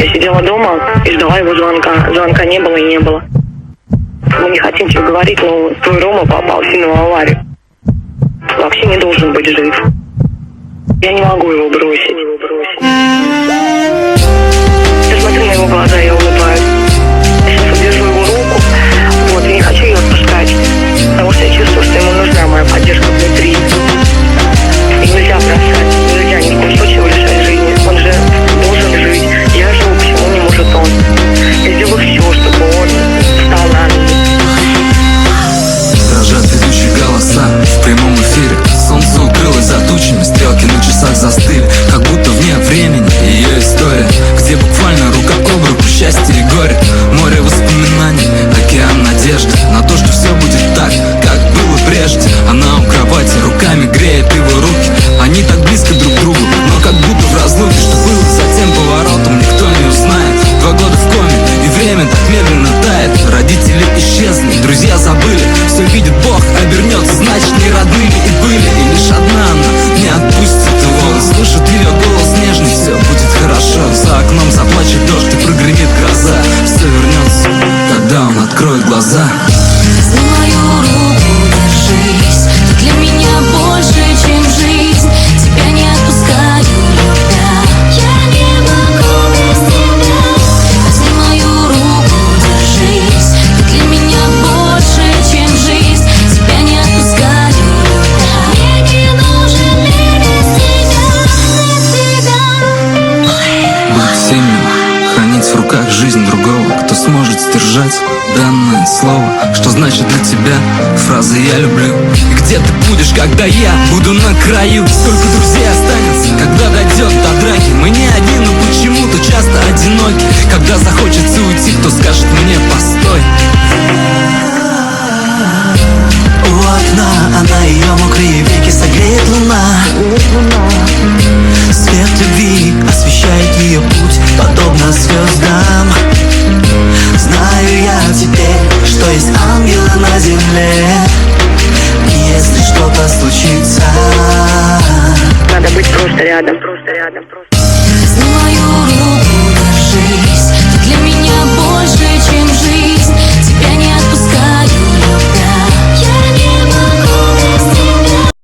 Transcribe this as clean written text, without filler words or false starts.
Я сидела дома и ждала его звонка. Звонка не было и не было. Мы не хотим тебе говорить, но твой Рома попал в сильную аварию. Вообще не должен быть жив. Я не могу его бросить. Я смотрю на его глаза, я улыбаюсь. Я сейчас удержу его руку, вот, и не хочу ее отпускать. Потому что я чувствую, что ему нужна моя поддержка внутри. И нельзя бросать, нельзя ни в коем случае его лишать жизни. Он же должен жить. Я живу, почему не может он? Я сделаю все, чтобы он встал на ноги. Дрожат ведущие голоса в прямом эфире. Солнце укрылось за тучами, стрелки на часах застыли, как будто вне времени ее история, где буквально рука об руку счастье и горе. Море воспоминаний, океан надежды на то, что все будет так, как было прежде. Она у кровати, руками греет его руки. Они так близко друг к другу, но как будто в разлуке. Что было за тем поворотом, никто не узнает. 2 года в коме, и время так медленно тает. Родители исчезли, друзья забыли. Все видит Бог, обернется, значит не родными и были. И лишь одна она не отпустит его. Он слышит ее голос нежный, все будет хорошо. За окном заплачет дождь и прогремит гроза. Все вернется, когда он откроет глаза. Возьми мою руку, держись. Ты для меня больше, чем жизнь. Тебя не отпускаю, любя. Я не могу без тебя. Возьми мою руку, держись. Ты для меня больше, чем жизнь. Тебя не отпускаю, любя. Мне не нужен мир без тебя, без тебя. Быть сильным, хранить в руках жизнь другого, кто сможет сдержать данное слово. Что значит для тебя фраза «я люблю»? И где ты будешь, когда я буду на краю? Сколько друзей останется,